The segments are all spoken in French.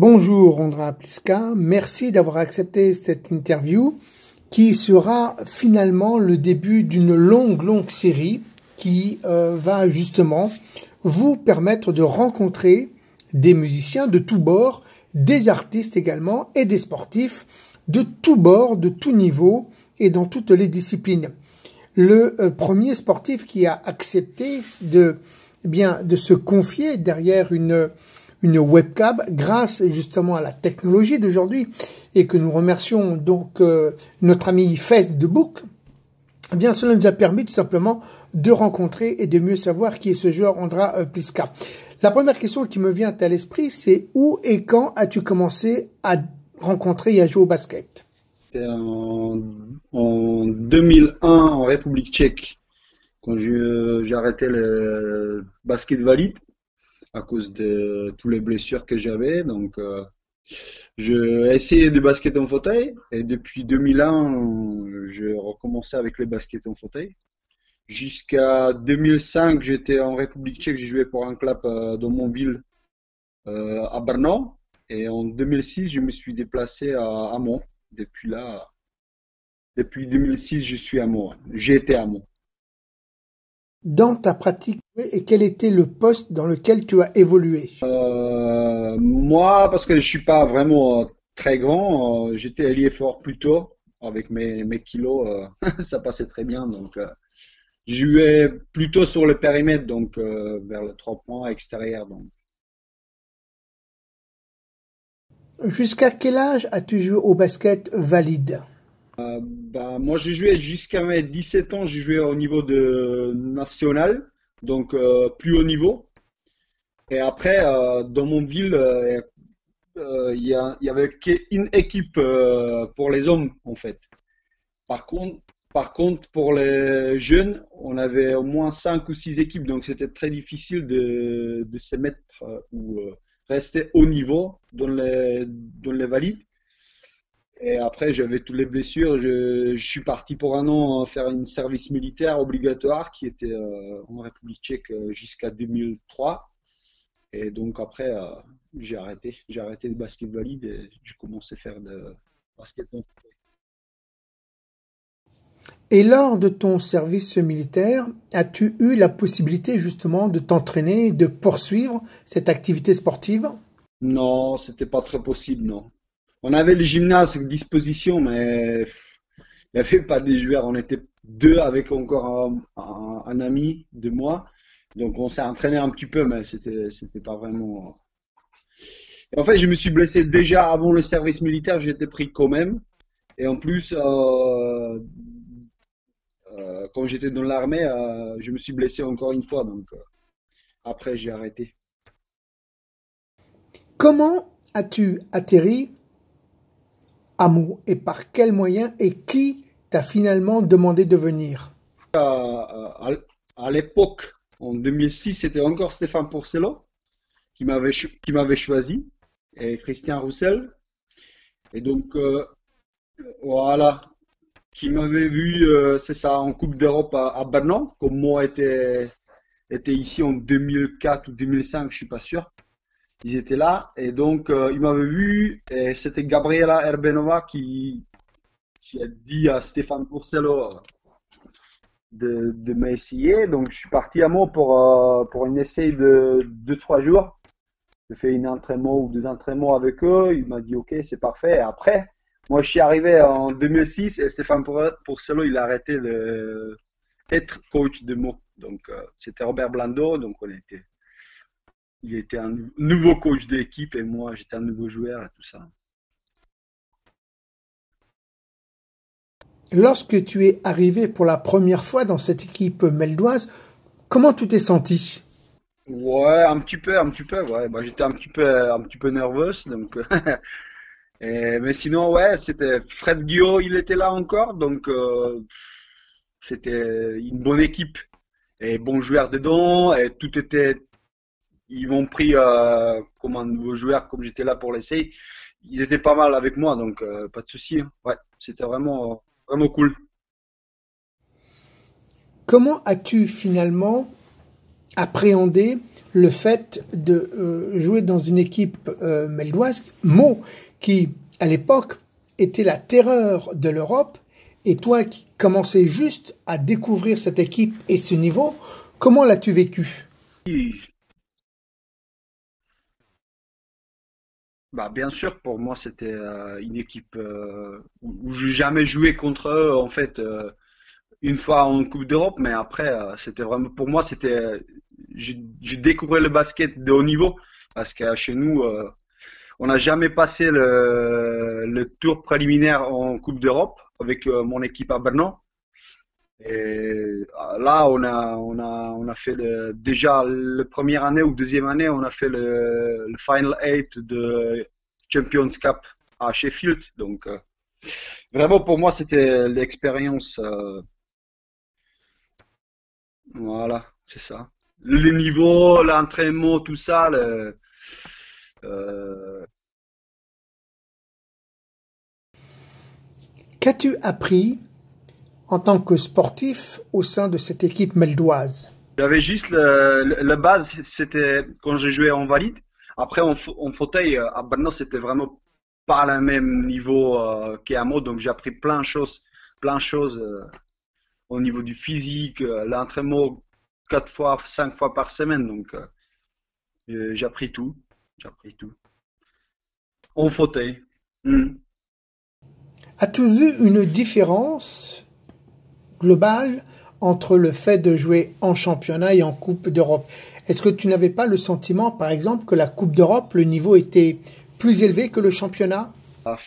Bonjour Ondra Pliska, merci d'avoir accepté cette interview qui sera finalement le début d'une longue série qui va justement vous permettre de rencontrer des musiciens de tous bords, des artistes également et des sportifs de tous bords, de tout niveau et dans toutes les disciplines. Le premier sportif qui a accepté de se confier derrière une webcam grâce justement à la technologie d'aujourd'hui et que nous remercions donc notre ami Fest de Book, eh bien cela nous a permis tout simplement de rencontrer et de mieux savoir qui est ce joueur Ondra Pliska. La première question qui me vient à l'esprit, c'est où et quand as-tu commencé à rencontrer et à jouer au basket? C'était en 2001 en République tchèque, quand j'ai arrêté le basket valide à cause de toutes les blessures que j'avais. Donc, j'ai essayé de basket en fauteuil et depuis 2001, j'ai recommencé avec les baskets en fauteuil. Jusqu'à 2005, j'étais en République tchèque, j'ai joué pour un club dans mon ville à Brno. Et en 2006, je me suis déplacé à Hamon. Depuis là, depuis 2006, je suis à Hamon. J'ai été à Hamon. Dans ta pratique, et quel était le poste dans lequel tu as évolué? Moi, parce que je suis pas vraiment très grand, j'étais ailier fort plus tôt. Avec mes kilos, ça passait très bien. Donc, je jouais plutôt sur le périmètre, donc vers le 3 points extérieur. Donc. Jusqu'à quel âge as-tu joué au basket valide? Moi, j'ai joué jusqu'à mes 17 ans, j'ai joué au niveau de national, donc plus haut niveau. Et après, dans mon ville, il y avait qu'une équipe pour les hommes, en fait. Par contre, par contre, pour les jeunes, on avait au moins 5 ou 6 équipes, donc c'était très difficile de se mettre ou rester haut niveau dans les valides. Et après, j'avais toutes les blessures. Je suis parti pour un an faire un service militaire obligatoire qui était en République tchèque jusqu'à 2003. Et donc après, j'ai arrêté. J'ai arrêté le basket valide et j'ai commencé à faire de basket. Et lors de ton service militaire, as-tu eu la possibilité justement de t'entraîner, de poursuivre cette activité sportive? Non, c'était pas très possible, non. On avait le gymnase à disposition, mais il n'y avait pas des joueurs. On était deux avec encore un ami de moi. Donc on s'est entraîné un petit peu, mais c'était pas vraiment. Et en fait, je me suis blessé déjà avant le service militaire, j'étais pris quand même. Et en plus, quand j'étais dans l'armée, je me suis blessé encore une fois. Donc après, j'ai arrêté. Comment as-tu atterri à Meaux et par quels moyens et qui t'a finalement demandé de venir? À, à l'époque, en 2006, c'était encore Stéphane Porcello qui m'avait choisi et Christian Roussel. Et donc, voilà, qui m'avait vu, c'est ça, en Coupe d'Europe à Bernon, comme moi était ici en 2004 ou 2005, je suis pas sûr. Ils étaient là et donc ils m'avaient vu et c'était Gabriela Erbenova qui a dit à Stéphane Porcello de m'essayer. Donc je suis parti à Meaux pour un essai de 2-3 jours. J'ai fait un entraînement ou deux entraînements avec eux. Il m'a dit ok, c'est parfait. Et après, moi je suis arrivé en 2006 et Stéphane Porcello il a arrêté d'être coach de Meaux. Donc c'était Robert Blando. Donc il était un nouveau coach d'équipe et moi j'étais un nouveau joueur et tout ça. Lorsque tu es arrivé pour la première fois dans cette équipe meldoise, comment tu t'es senti? Ouais, un petit peu, ouais. Bah, j'étais un petit peu nerveuse, donc. Mais sinon, ouais, c'était Fred Guillot, il était là encore, donc c'était une bonne équipe et bons joueurs dedans et tout était. Ils m'ont pris comme un nouveau joueur, comme j'étais là pour l'essayer. Ils étaient pas mal avec moi, donc pas de souci, hein. Ouais, c'était vraiment cool. Comment as-tu finalement appréhender le fait de jouer dans une équipe meldoise, Meaux, qui à l'époque était la terreur de l'Europe, et toi qui commençais juste à découvrir cette équipe et ce niveau, comment l'as-tu vécu? Oui. Bah, bien sûr, pour moi, c'était une équipe où j'ai jamais joué contre eux, en fait, une fois en Coupe d'Europe, mais après, c'était vraiment, pour moi, j'ai découvert le basket de haut niveau, parce que chez nous, on n'a jamais passé le tour préliminaire en Coupe d'Europe avec mon équipe à Berlin. Et là, on a fait déjà la première année ou deuxième année, on a fait le Final 8 de Champions Cup à Sheffield. Donc, vraiment, pour moi, c'était l'expérience. Voilà, c'est ça. Le niveau, l'entraînement, tout ça. Euh, Qu'as-tu appris en tant que sportif au sein de cette équipe meldoise? J'avais juste la base, c'était quand j'ai joué en valide. Après, en fauteuil, à Brno, c'était vraiment pas le même niveau qu'à Meaux. Donc, j'ai appris plein de choses au niveau du physique, l'entraînement 4 fois, 5 fois par semaine. Donc, j'ai appris tout. J'ai appris tout. En fauteuil. Hmm. As-tu vu une différence globale entre le fait de jouer en championnat et en Coupe d'Europe? Est-ce que tu n'avais pas le sentiment, par exemple, que la Coupe d'Europe, le niveau était plus élevé que le championnat? Ah,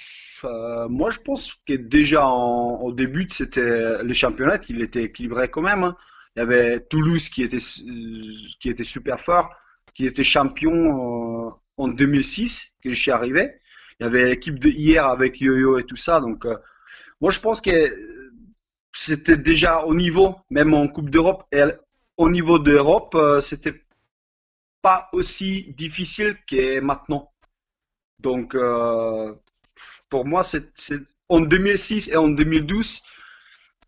moi, je pense que déjà au début, c'était le championnat, il était équilibré quand même, hein. Il y avait Toulouse qui était super fort, qui était champion en 2006, que je suis arrivé. Il y avait l'équipe de hier avec Yo-Yo et tout ça. Donc, moi, je pense que c'était déjà au niveau, même en Coupe d'Europe. Et au niveau d'Europe, c'était pas aussi difficile que maintenant. Donc, pour moi, en 2006 et en 2012,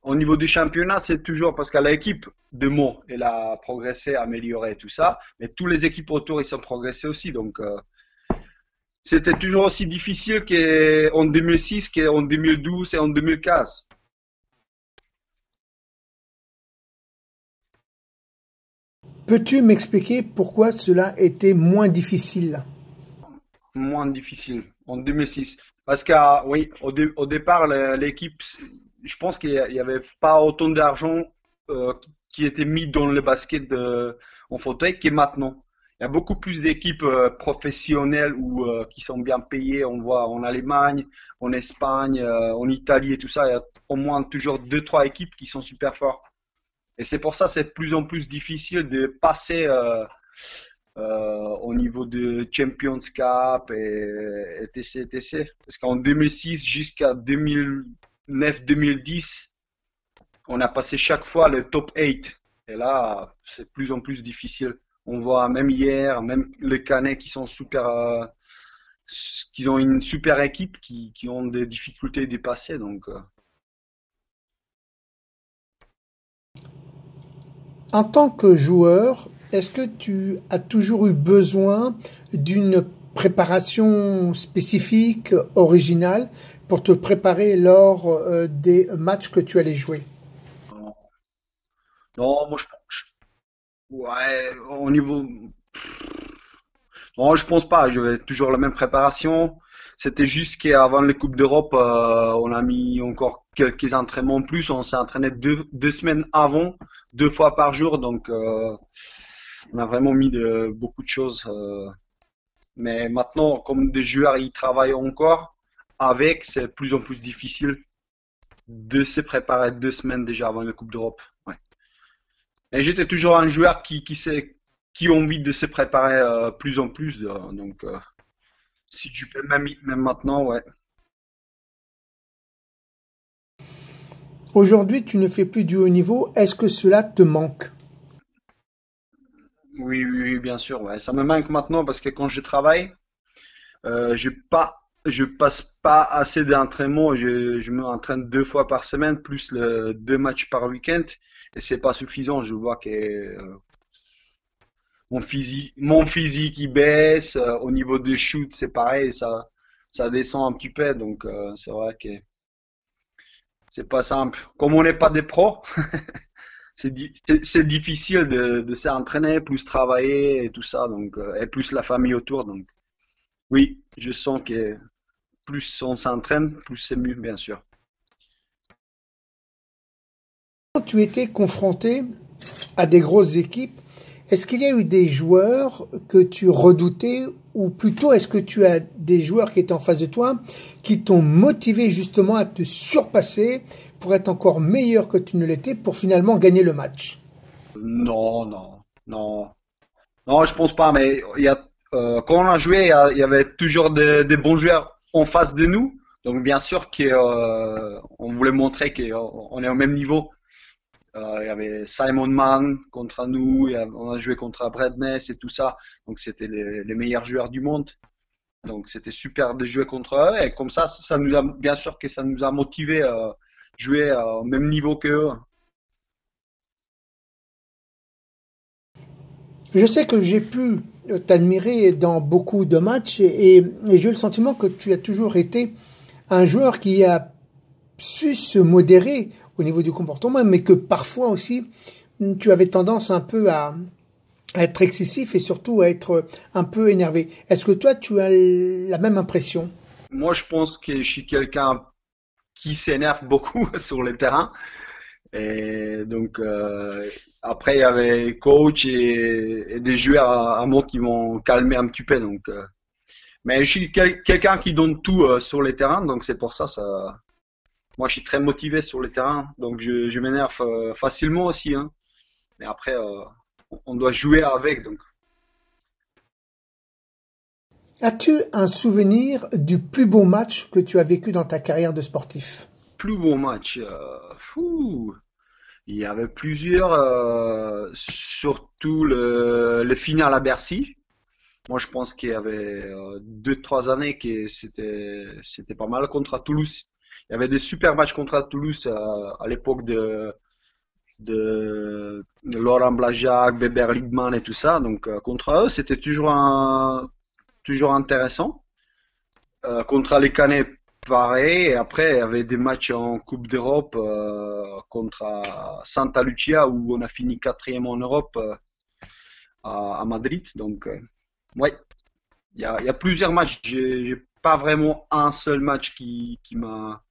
au niveau du championnat, c'est toujours parce que l'équipe de Meaux, elle a progressé, amélioré tout ça, mais tous les équipes autour, ils ont progressé aussi. Donc, c'était toujours aussi difficile qu'en 2006, qu'en 2012 et en 2015. Peux-tu m'expliquer pourquoi cela était moins difficile? Moins difficile en 2006. Parce que, oui, au départ, l'équipe, je pense qu'il n'y avait pas autant d'argent qui était mis dans le basket en fauteuil que maintenant. Il y a beaucoup plus d'équipes professionnelles ou qui sont bien payées. On voit en Allemagne, en Espagne, en Italie et tout ça. Il y a au moins toujours deux, trois équipes qui sont super fortes. Et c'est pour ça que c'est de plus en plus difficile de passer au niveau de Champions Cup et etc. etc. Parce qu'en 2006 jusqu'à 2009-2010, on a passé chaque fois le top 8. Et là, c'est de plus en plus difficile. On voit même hier, même les Canets qui sont super, qui ont une super équipe qui ont des difficultés à dépasser. Donc, En tant que joueur, est-ce que tu as toujours eu besoin d'une préparation spécifique, originale, pour te préparer lors des matchs que tu allais jouer? non, moi ouais, au niveau, non, je pense pas. J'avais toujours la même préparation. C'était juste qu'avant les Coupes d'Europe, on a mis encore quelques entraînements en plus. On s'est entraîné deux semaines avant, 2 fois par jour. Donc, on a vraiment mis beaucoup de choses. Mais maintenant, comme des joueurs ils travaillent encore avec, c'est de plus en plus difficile de se préparer 2 semaines déjà avant les Coupes d'Europe. Ouais. Et j'étais toujours un joueur qui a envie de se préparer plus en plus. Donc, si tu peux même maintenant, ouais. Aujourd'hui, tu ne fais plus du haut niveau. Est-ce que cela te manque? Oui, oui, oui, bien sûr, ouais. Ça me manque maintenant parce que quand je travaille, je passe pas assez d'entraînement. Je m'entraîne 2 fois par semaine, plus deux matchs par week-end. Et c'est pas suffisant. Je vois que mon physique il baisse. Au niveau des shoots, c'est pareil, ça descend un petit peu. Donc, c'est vrai que c'est pas simple. Comme on n'est pas des pros, c'est difficile de s'entraîner, plus travailler et tout ça. Donc, et plus la famille autour. Donc, oui, je sens que plus on s'entraîne, plus c'est mieux, bien sûr. Quand tu étais confronté à des grosses équipes, est-ce qu'il y a eu des joueurs que tu redoutais ou plutôt est-ce que tu as des joueurs qui étaient en face de toi qui t'ont motivé justement à te surpasser pour être encore meilleur que tu ne l'étais pour finalement gagner le match? Non, non, non. Non, je pense pas, mais quand on a joué, il y avait toujours des bons joueurs en face de nous. Donc, bien sûr qu'on voulait montrer qu'on est au même niveau. Il y avait Simon Mann contre nous, on a joué contre Brad Ness et tout ça. Donc, c'était les meilleurs joueurs du monde. Donc, c'était super de jouer contre eux. Et comme ça nous a, bien sûr que ça nous a motivé à jouer au même niveau qu'eux. Je sais que j'ai pu t'admirer dans beaucoup de matchs et j'ai eu le sentiment que tu as toujours été un joueur qui a su se modérer au niveau du comportement, mais que parfois aussi tu avais tendance un peu à être excessif et surtout à être un peu énervé. Est-ce que toi tu as la même impression? Moi, je pense que je suis quelqu'un qui s'énerve beaucoup sur le terrain. Et donc, après, il y avait coach et des joueurs à moi qui m'ont calmé un petit peu. Donc, mais je suis quelqu'un qui donne tout sur les terrains, donc c'est pour ça. Moi, je suis très motivé sur les terrains, donc je m'énerve facilement aussi. Hein. Mais après, on doit jouer avec. Donc, As-tu un souvenir du plus beau match que tu as vécu dans ta carrière de sportif? plus beau match. Fou. Il y avait plusieurs, surtout le final à Bercy. Moi, je pense qu'il y avait 2, 3 années que c'était pas mal contre Toulouse. Il y avait des super matchs contre Toulouse à l'époque de Laurent Blajac, Weber Ligman et tout ça. Donc contre eux, c'était toujours intéressant. Contre les Canets, pareil. Et après, il y avait des matchs en Coupe d'Europe contre Santa Lucia où on a fini quatrième en Europe à Madrid. Donc, ouais. Il y a plusieurs matchs. J'ai pas vraiment un seul match qui m'a.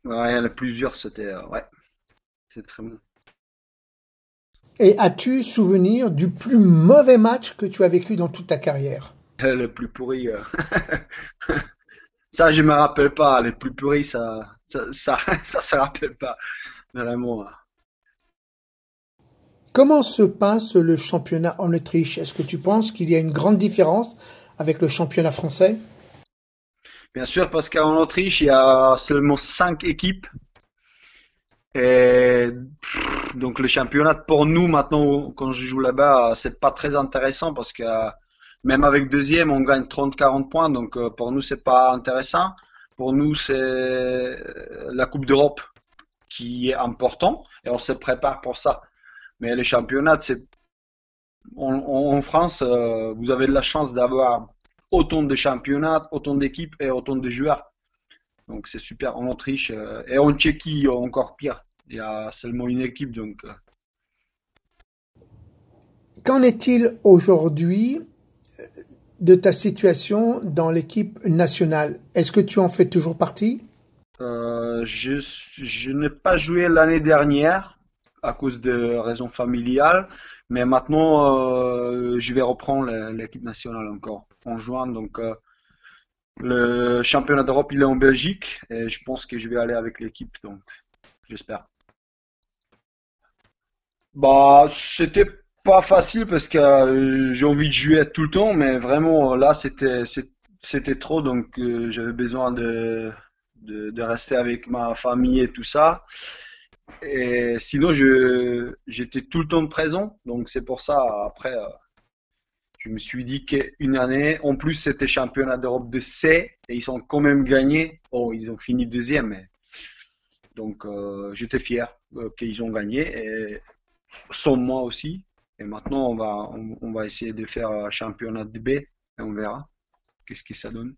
Ouais, il y en a plusieurs. Ouais, c'est très bon. Et as-tu souvenir du plus mauvais match que tu as vécu dans toute ta carrière? Le plus pourri. Ça, je me rappelle pas. Les plus pourris, ça se rappelle pas vraiment. Comment se passe le championnat en Autriche? Est-ce que tu penses qu'il y a une grande différence avec le championnat français? Bien sûr, parce qu'en Autriche, il y a seulement 5 équipes. Et donc le championnat pour nous maintenant, quand je joue là-bas, c'est pas très intéressant parce que même avec deuxième, on gagne 30, 40 points. Donc pour nous, c'est pas intéressant. Pour nous, c'est la Coupe d'Europe qui est important et on se prépare pour ça. Mais le championnat, en France, vous avez de la chance d'avoir autant de championnats, autant d'équipes et autant de joueurs. Donc c'est super en Autriche et en Tchéquie encore pire. Il y a seulement une équipe donc. Qu'en est-il aujourd'hui de ta situation dans l'équipe nationale? Est-ce que tu en fais toujours partie? Je n'ai pas joué l'année dernière à cause de raisons familiales, mais maintenant je vais reprendre l'équipe nationale encore en juin. Donc le championnat d'Europe il est en Belgique et je pense que je vais aller avec l'équipe donc j'espère. Bah, c'était pas facile parce que j'ai envie de jouer tout le temps, mais vraiment là c'était trop, donc j'avais besoin de rester avec ma famille et tout ça. Et sinon j'étais tout le temps présent, donc c'est pour ça après je me suis dit qu'une année, en plus c'était championnat d'Europe de C et ils ont quand même gagné. Oh, ils ont fini deuxième, donc j'étais fier qu'ils ont gagné et sans moi aussi. Et maintenant, on va essayer de faire un championnat de B et on verra qu'est-ce que ça donne.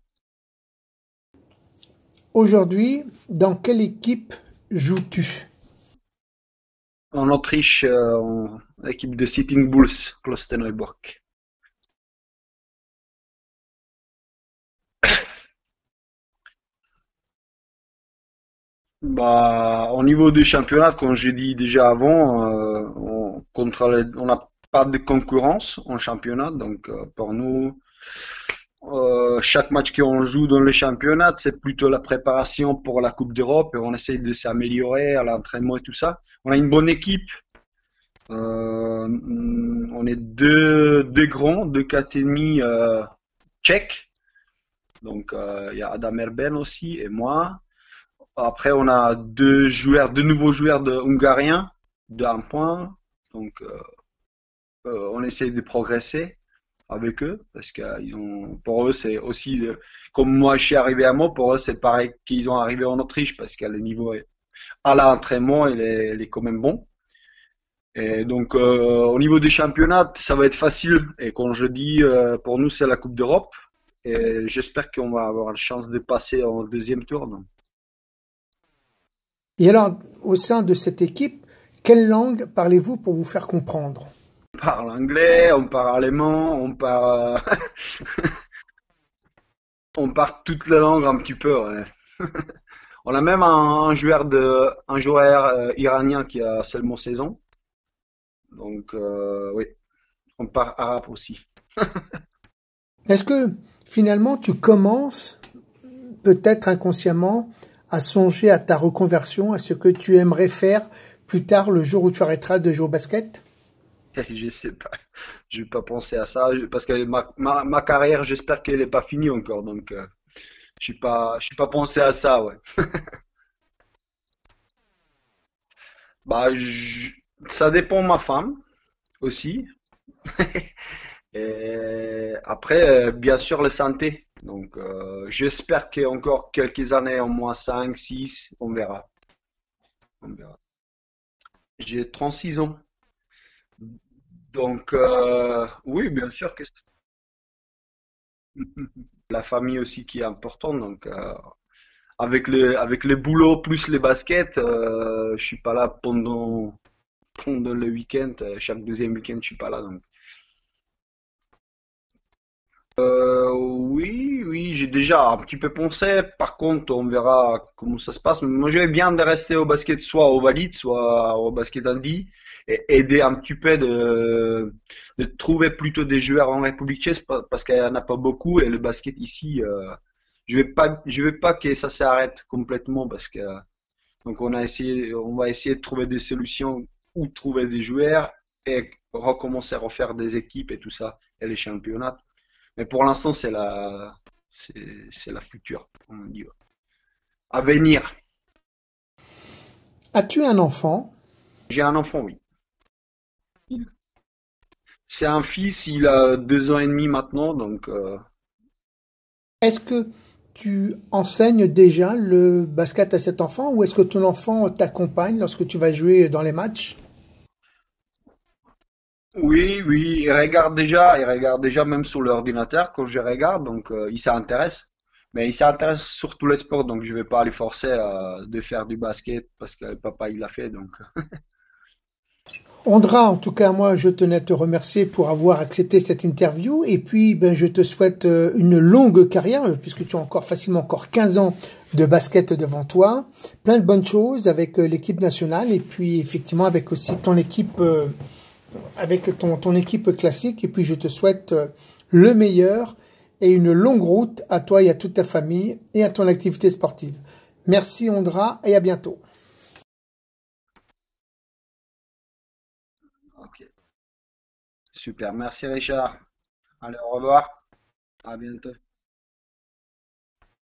Aujourd'hui, dans quelle équipe joues-tu? En Autriche, équipe de Sitting Bulls, Klosterneuburg. Bah, au niveau du championnat, comme j'ai dit déjà avant, on n'a pas de concurrence en championnat, donc pour nous, chaque match qu'on joue dans le championnat, c'est plutôt la préparation pour la Coupe d'Europe et on essaye de s'améliorer à l'entraînement et tout ça. On a une bonne équipe. On est deux grands, deux catégories tchèques. Donc il y a Adam Erben aussi et moi. Après on a deux nouveaux joueurs de hongariens de un point. Donc on essaye de progresser avec eux parce que pour eux c'est aussi comme moi je suis arrivé à Meaux, pour eux c'est pareil qu'ils ont arrivé en Autriche parce que le niveau à l'entraînement il est quand même bon. Et donc au niveau des championnats ça va être facile et quand je dis pour nous c'est la Coupe d'Europe et j'espère qu'on va avoir la chance de passer en deuxième tour. Donc. Et alors, au sein de cette équipe, quelle langue parlez-vous pour vous faire comprendre? On parle anglais, on parle allemand, on parle toutes les langues un petit peu. Ouais. On a même un joueur iranien qui a seulement 16 ans. Donc, oui, on parle arabe aussi. Est-ce que finalement tu commences, peut-être inconsciemment, à songer à ta reconversion, à ce que tu aimerais faire plus tard, le jour où tu arrêteras de jouer au basket? Je sais pas, je vais pas penser à ça parce que ma carrière, j'espère qu'elle est pas finie encore. Donc, je suis pas pensé à ça, ouais. Bah, ça dépend de ma femme aussi. Et après, bien sûr, la santé. Donc, j'espère qu'il y a encore quelques années, au moins 5, 6, on verra. On verra. J'ai 36 ans. Donc, oui, bien sûr que la famille aussi qui est importante. Donc, avec le boulot plus les baskets, je suis pas là pendant le week-end. Chaque deuxième week-end, je suis pas là. Donc. Oui, oui, j'ai déjà un petit peu pensé. Par contre, on verra comment ça se passe. Moi, j'aime bien de rester au basket, soit au valide, soit au basket handi, et aider un petit peu de trouver plutôt des joueurs en République tchèque parce qu'il n'y en a pas beaucoup et le basket ici, je vais pas que ça s'arrête complètement parce que donc on va essayer de trouver des solutions ou trouver des joueurs et recommencer à refaire des équipes et tout ça et les championnats. Mais pour l'instant, c'est la future, on dit. Ouais. À venir. As-tu un enfant? J'ai un enfant, oui. C'est un fils, il a 2 ans et demi maintenant, donc Est-ce que tu enseignes déjà le basket à cet enfant ou est-ce que ton enfant t'accompagne lorsque tu vas jouer dans les matchs? oui, oui, il regarde déjà même sur l'ordinateur quand je regarde, donc il s'intéresse. Mais il s'intéresse sur tous les sports, donc je vais pas les forcer de faire du basket parce que papa il l'a fait, donc. Andra, en tout cas, moi, je tenais à te remercier pour avoir accepté cette interview. Et puis, ben, je te souhaite une longue carrière, puisque tu as encore facilement encore 15 ans de basket devant toi. Plein de bonnes choses avec l'équipe nationale et puis, effectivement, avec aussi ton équipe, avec ton équipe classique. Et puis, je te souhaite le meilleur et une longue route à toi et à toute ta famille et à ton activité sportive. Merci, Andra, et à bientôt. Ok, super, merci Richard. Allez, au revoir, à bientôt.